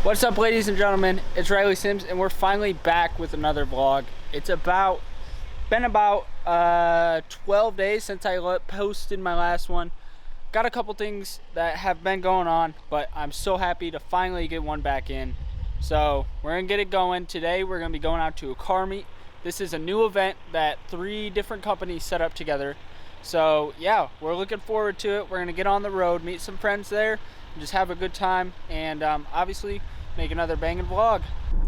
What's up, ladies and gentlemen? It's Riley Sims, and we're finally back with another vlog. It's been about 12 days since I posted my last one. Got a couple things that have been going on, but I'm so happy to finally get one back in. So we're gonna get it going. Today we're gonna be going out to a car meet. This is a new event that 3 different companies set up together. So yeah, we're looking forward to it. We're gonna get on the road, meet some friends there, and just have a good time, and obviously make another banging vlog.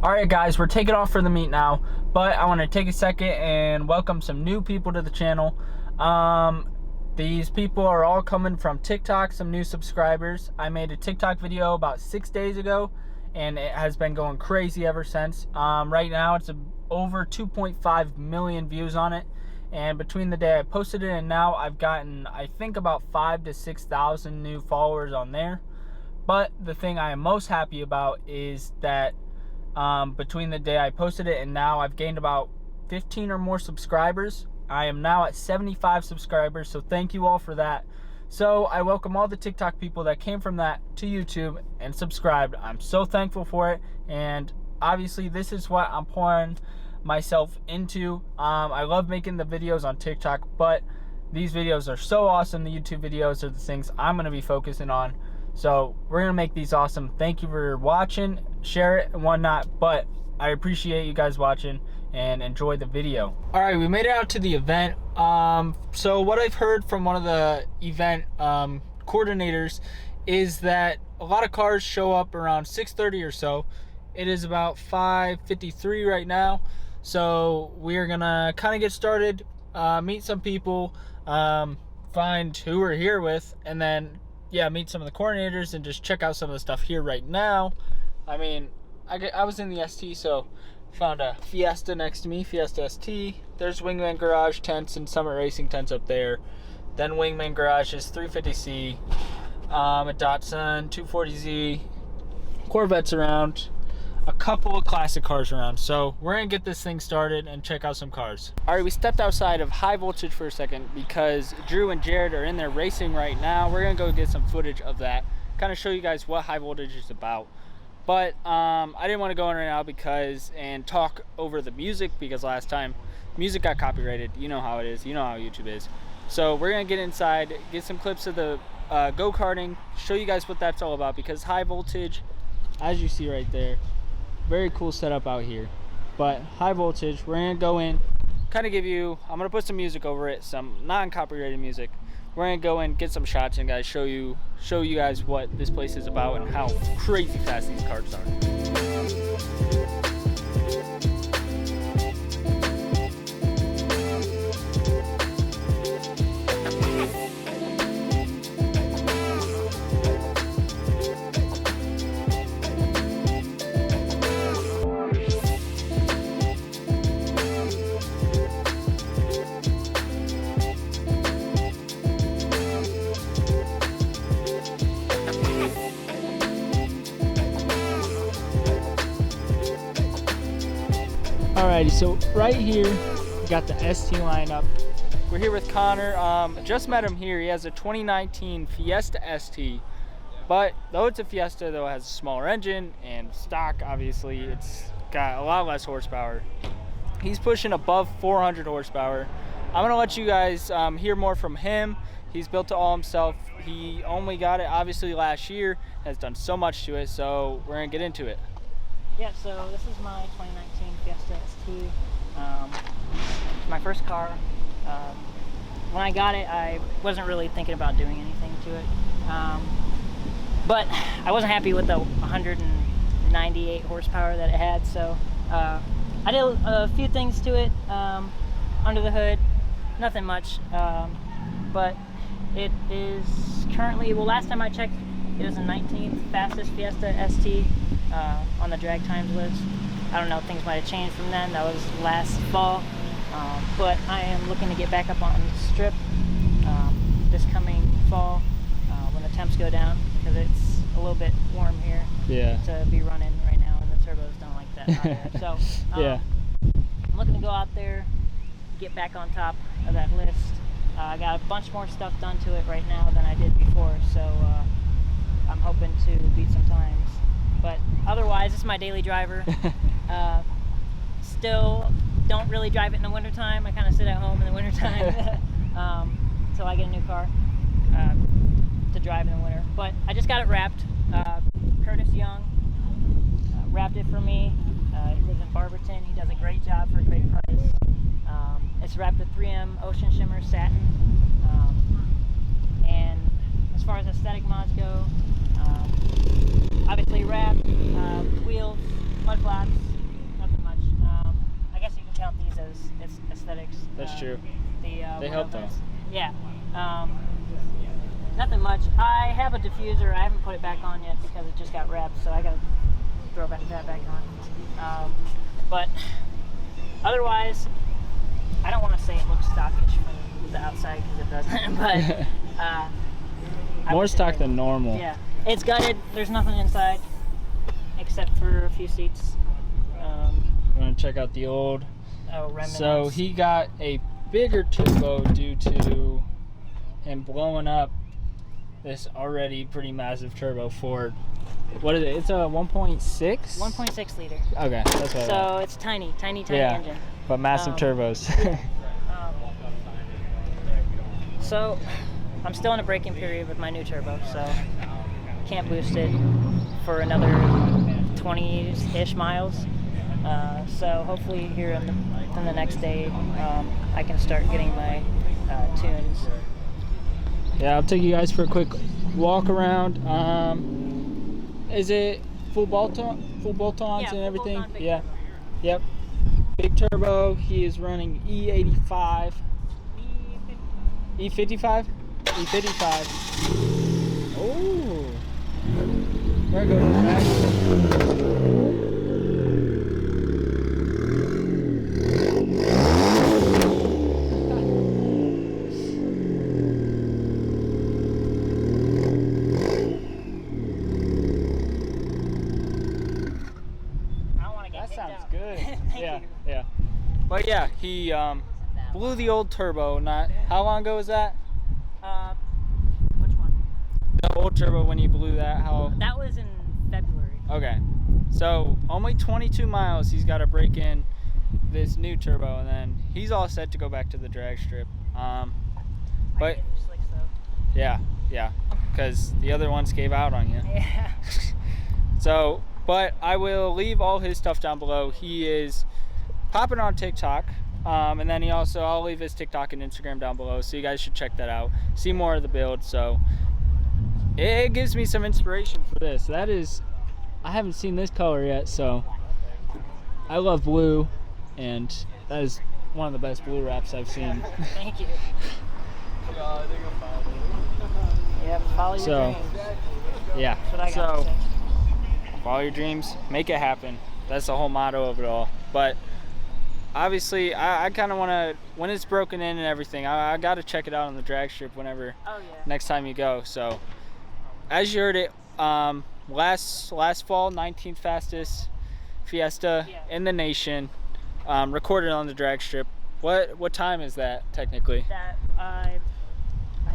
All right guys, we're taking off for the meet now, but I want to take a second and welcome some new people to the channel. These people are all coming from TikTok, some new subscribers. I made a TikTok video about 6 days ago and it has been going crazy ever since. Right now it's over 2.5 million views on it, and between the day I posted it and now I've gotten, I think, about 5,000 to 6,000 new followers on there. But the thing I am most happy about is that between the day I posted it and now I've gained about 15 or more subscribers. I am now at 75 subscribers, so thank you all for that. So I welcome all the TikTok people that came from that to YouTube and subscribed. I'm so thankful for it, and obviously this is what I'm pouring myself into. I love making the videos on TikTok, but these videos are so awesome. The YouTube videos are the things I'm going to be focusing on. So we're gonna make these awesome. Thank you for watching, share it and whatnot, but I appreciate you guys watching and enjoy the video. All right, we made it out to the event. So what I've heard from one of the event coordinators is that a lot of cars show up around 6:30 or so. It is about 5:53 right now. So we're gonna kind of get started, meet some people, find who we're here with, and then meet some of the coordinators and just check out some of the stuff here right now. I mean, I was in the ST, so found a Fiesta next to me, Fiesta ST. There's Wingman Garage tents and Summit Racing tents up there. Then Wingman Garage's 350Z, a Datsun 240Z, Corvettes around, a couple of classic cars around. So we're gonna get this thing started and check out some cars. All right, we stepped outside of High Voltage for a second because Drew and Jared are in there racing right now. We're gonna go get some footage of that, kind of show you guys what High Voltage is about. But I didn't want to go in right now and talk over the music, because last time music got copyrighted. You know how it is, you know how YouTube is. So we're gonna get inside, get some clips of the go-karting, show you guys what that's all about, because High Voltage, as you see right there, very cool setup out here. But High Voltage, we're gonna go in, kind of give you, I'm gonna put some music over it, some non-copyrighted music. We're gonna go in, get some shots, and guys, show you guys what this place is about and how crazy fast these cars are. Alrighty, so right here we got the ST lineup. We're here with Connor. Just met him here. He has a 2019 Fiesta ST, but though it's a Fiesta, though it has a smaller engine and stock, obviously it's got a lot less horsepower. He's pushing above 400 horsepower. I'm gonna let you guys hear more from him. He's built it all himself. He only got it obviously last year, has done so much to it, so we're gonna get into it. Yeah, so this is my 2019 Fiesta ST. My first car. When I got it, I wasn't really thinking about doing anything to it. But I wasn't happy with the 198 horsepower that it had, so I did a few things to it under the hood. Nothing much, but it is currently, well, last time I checked, it was the 19th fastest Fiesta ST on the drag times list. I don't know, things might have changed from then. That was last fall. But I am looking to get back up on the strip this coming fall when the temps go down, because it's a little bit warm here to be running right now, and the turbos don't like that either. So I'm looking to go out there, get back on top of that list. I got a bunch more stuff done to it right now than I did before, so I'm hoping to beat some times. But otherwise, guys, this is my daily driver. Still don't really drive it in the wintertime. I kind of sit at home in the wintertime until I get a new car to drive in the winter. But I just got it wrapped. Curtis Young wrapped it for me. He lives in Barberton. He does a great job for a great price. It's wrapped with 3M Ocean Shimmer satin. And as far as aesthetic mods go, obviously wrapped, wheels, mud flaps, nothing much. I guess you can count these as aesthetics. That's true. They help though. Yeah. Nothing much. I have a diffuser. I haven't put it back on yet because it just got wrapped, so I gotta throw that back on. But otherwise, I don't want to say it looks stockish from the outside because it doesn't. But more stock than normal. Yeah, it's gutted. There's nothing inside except for a few seats. You want to check out the old? Remnants. So he got a bigger turbo due to him blowing up this already pretty massive turbo Ford. What is it? It's a 1.6? 1.6 liter. Okay, that's what So it's tiny engine. But massive turbos. So I'm still in a braking period with my new turbo, so can't boost it for another 20-ish miles. So hopefully here in the next day, I can start getting my tunes. Yeah, I'll take you guys for a quick walk around. Is it full bolt-ons Yeah, and everything? bolt-on, Yeah. turbo. Yep. Big turbo. He is running E85. E55? E55. Oh. There goes the back. Sounds good. Yeah. But yeah, he blew the old turbo. How long ago was that? Which one? The old turbo when you blew that. That was in February. Okay. So only 22 miles. He's got to break in this new turbo, and then he's all set to go back to the drag strip. But Slicks, though. yeah, because the other ones gave out on you. Yeah. So. But I will leave all his stuff down below. He is popping on TikTok. And then I'll leave his TikTok and Instagram down below. So you guys should check that out. See more of the build. So it gives me some inspiration for this. I haven't seen this color yet. So I love blue. And that is one of the best blue wraps I've seen. Thank you. Yeah, follow your dreams. Yeah. That's what I got to say. Follow your dreams, make it happen. That's the whole motto of it all. But obviously, I kind of want to, when it's broken in and everything, I got to check it out on the drag strip whenever next time you go. So, as you heard it, last fall, 19th fastest Fiesta in the nation, recorded on the drag strip. What time is that technically? That I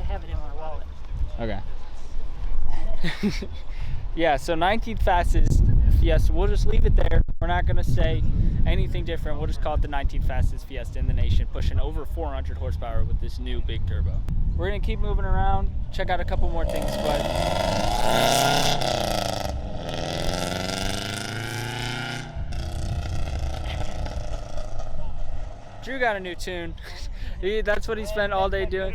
have it in my wallet. Okay. Yeah, so 19th fastest Fiesta. We'll just leave it there. We're not going to say anything different. We'll just call it the 19th fastest Fiesta in the nation, pushing over 400 horsepower with this new big turbo. We're going to keep moving around, check out a couple more things, but Drew got a new tune. That's what he spent all day doing.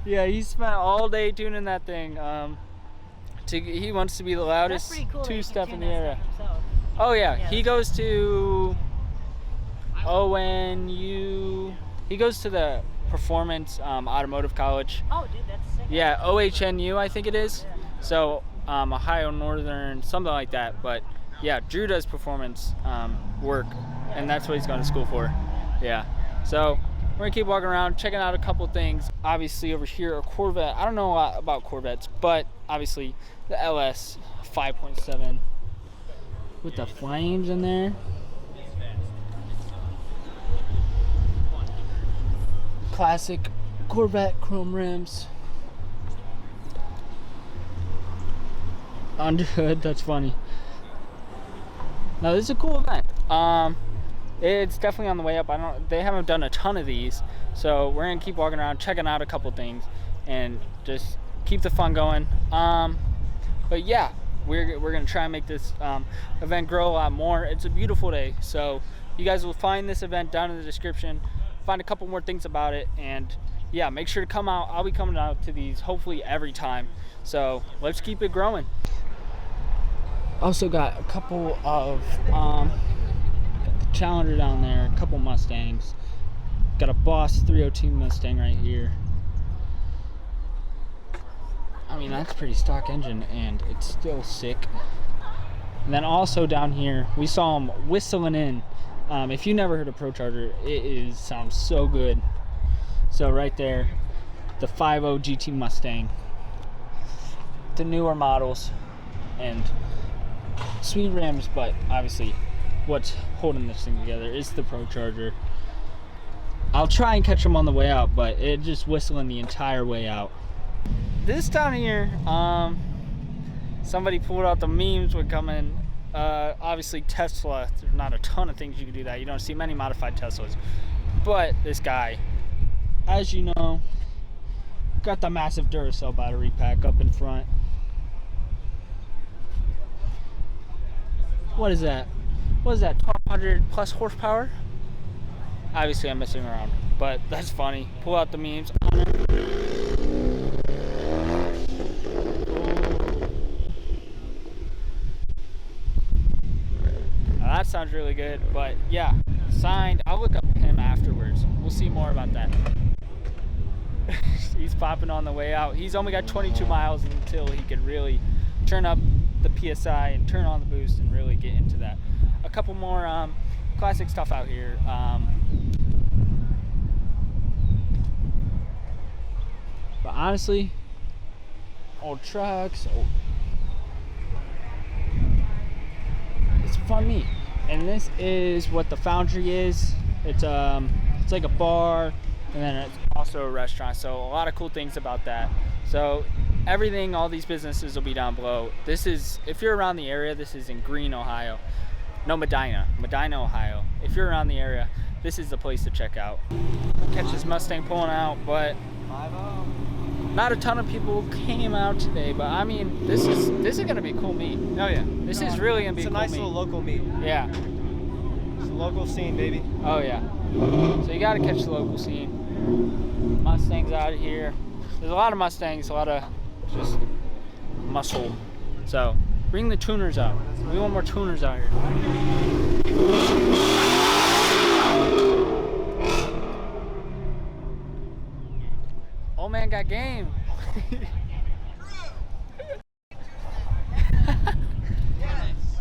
Yeah, he spent all day tuning that thing. He wants to be the loudest two-step in the area. Oh yeah, he goes to ONU. He goes to the Performance Automotive College. Oh, dude, that's sick. Yeah, OHNU, I think it is. So Ohio Northern, something like that. But yeah, Drew does performance work, and that's what he's going to school for. Yeah. So we're gonna keep walking around, checking out a couple things. Obviously over here, a Corvette. I don't know a lot about Corvettes, but obviously the LS 5.7 with the flames in there. Classic Corvette chrome rims. Underhood, that's funny. Now this is a cool event. It's definitely on the way up. They haven't done a ton of these, so we're gonna keep walking around, checking out a couple things, and just keep the fun going. But yeah, we're gonna try and make this event grow a lot more. It's a beautiful day, so you guys will find this event down in the description. Find a couple more things about it, and yeah, make sure to come out. I'll be coming out to these hopefully every time, so let's keep it growing. Also got a couple of got the Challenger down there, a couple Mustangs, got a Boss 302 Mustang right here. I mean, that's a pretty stock engine, and it's still sick. And then also down here, we saw them whistling in. If you never heard a Pro Charger, it sounds so good. So right there, the 5.0 GT Mustang, the newer models, and sweet rims, but obviously what's holding this thing together is the Pro Charger. I'll try and catch them on the way out, but it just whistling the entire way out. This down here, somebody pulled out the memes when coming. Obviously Tesla, there's not a ton of things you can do that. You don't see many modified Teslas. But this guy, as you know, got the massive Duracell battery pack up in front. What is that? What is that, 1200 plus horsepower? Obviously I'm messing around, but that's funny. Pull out the memes on it. That sounds really good, but yeah, signed. I'll look up him afterwards. We'll see more about that. He's popping on the way out. He's only got 22 miles until he can really turn up the PSI and turn on the boost and really get into that. A couple more classic stuff out here. But honestly, old trucks, it's a fun meet. And this is what the Foundry is. It's like a bar, and then it's also a restaurant. So a lot of cool things about that. So everything, all these businesses will be down below. This is, if you're around the area, this is in Greene, Ohio. No, Medina, Ohio. If you're around the area, this is the place to check out. Catch this Mustang pulling out, but not a ton of people came out today. But I mean, this is gonna be a cool meet. Oh yeah, this is really gonna be a cool nice meet. little local meet. Yeah, It's a local scene, baby. oh yeah. So you gotta catch the local scene. Mustangs out here. There's a lot of Mustangs, a lot of just muscle. So bring the tuners out. We want more tuners out here. Old man got game.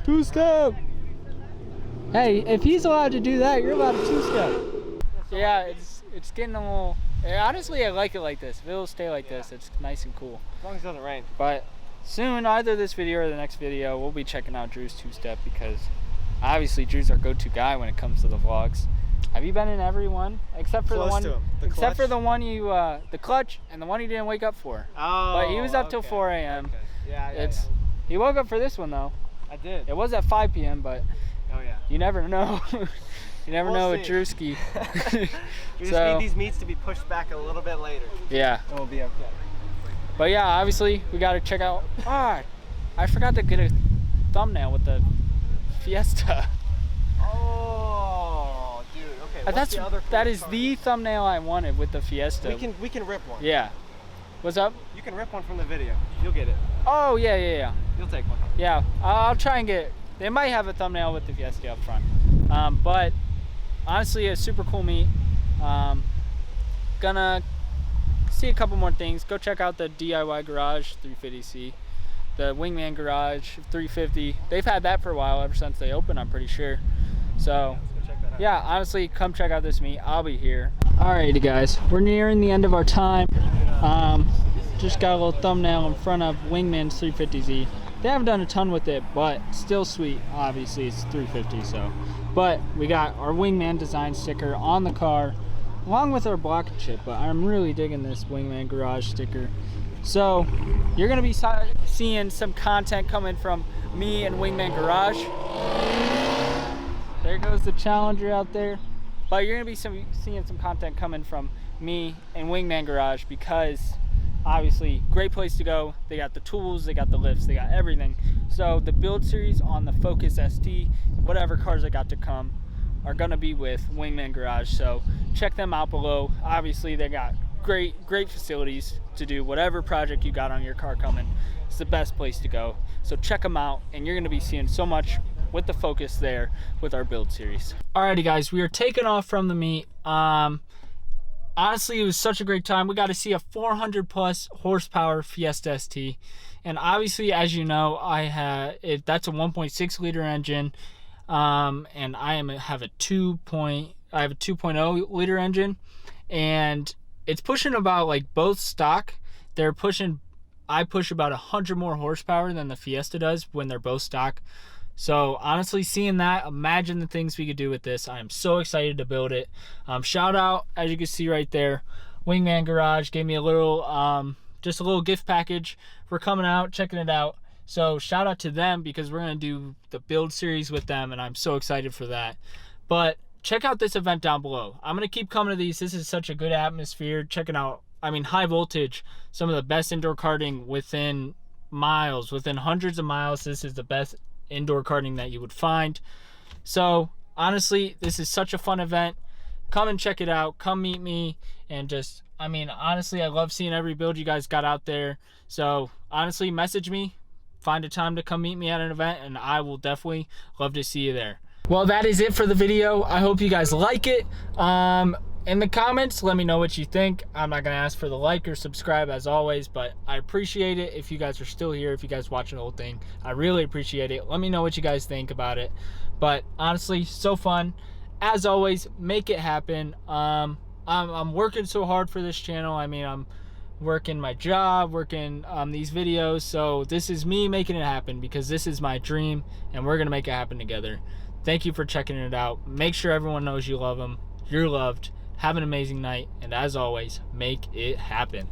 Two-step. Hey, if he's allowed to do that, you're allowed to two-step. Yeah, it's getting a little. Honestly, I like it like this. If it'll stay like this, it's nice and cool. As long as it doesn't rain. But soon, either this video or the next video, we'll be checking out Drew's two-step, because obviously Drew's our go-to guy when it comes to the vlogs. Have you been in every one except for Close the one? to him. The except clutch? for the one you, the clutch, and the one you didn't wake up for. Oh. But he was up till okay. 4 a.m. Okay. Yeah. He woke up for this one though. I did. It was at 5 p.m. but Oh yeah. you never know. You never We'll know with see. Drewski. We just need these meets to be pushed back a little bit later. Yeah. And we'll be okay. But yeah, obviously we got to check out. I forgot to get a thumbnail with the Fiesta. Oh, dude. Okay. What's the other cool that is car? the thumbnail I wanted with the Fiesta. We can rip one. Yeah. What's up? You can rip one from the video. You'll get it. Oh yeah. You'll take one. Yeah, I'll try and get. They might have a thumbnail with the Fiesta up front. But honestly, a super cool meet. Gonna see a couple more things. Go check out the DIY Garage 350C, the Wingman Garage 350. They've had that for a while, ever since they opened, I'm pretty sure. So Let's go check that out. yeah, honestly, come check out this meet. I'll be here. Alrighty guys, we're nearing the end of our time. Just got a little thumbnail in front of Wingman's 350Z. They haven't done a ton with it, but still sweet. Obviously it's 350, so. But we got our Wingman design sticker on the car, along with our block chip. But I'm really digging this Wingman Garage sticker. So you're gonna be seeing some content coming from me and Wingman Garage. There goes the Challenger out there. But you're gonna be seeing some content coming from me and Wingman Garage, because obviously great place to go. They got the tools, they got the lifts, they got everything. So the build series on the Focus ST, whatever cars I got to come, are gonna be with Wingman Garage. So check them out below. Obviously they got great facilities to do whatever project you got on your car coming. It's the best place to go. So check them out, and you're gonna be seeing so much with the Focus there with our build series. Alrighty guys, we are taking off from the meet. Honestly, it was such a great time. We got to see a 400 plus horsepower Fiesta ST, and obviously, as you know, that's a 1.6 liter engine, and I have a 2.0 liter engine, and it's pushing about, like, both stock. I push about 100 more horsepower than the Fiesta does when they're both stock. So honestly, seeing that, imagine the things we could do with this. I am so excited to build it. Shout out, as you can see right there, Wingman Garage gave me a little just a little gift package for coming out, checking it out. So shout out to them, because we're going to do the build series with them, and I'm so excited for that. But check out this event down below. I'm going to keep coming to these. This is such a good atmosphere. Checking out, I mean, high voltage, some of the best indoor karting within miles, within hundreds of miles. This is the best indoor karting that you would find. So honestly, this is such a fun event. Come and check it out. Come meet me, and just, I mean, honestly, I love seeing every build you guys got out there. So honestly, message me, find a time to come meet me at an event, and I will definitely love to see you there. Well, that is it for the video. I hope you guys like it. In the comments, let me know what you think. I'm not gonna ask for the like or subscribe as always, but I appreciate it if you guys are still here, if you guys watching the whole thing. I really appreciate it. Let me know what you guys think about it. But honestly, so fun. As always, make it happen. I'm working so hard for this channel. I mean, I'm working my job, working these videos. So this is me making it happen, because this is my dream, and we're gonna make it happen together. Thank you for checking it out. Make sure everyone knows you love them. You're loved. Have an amazing night, and as always, make it happen.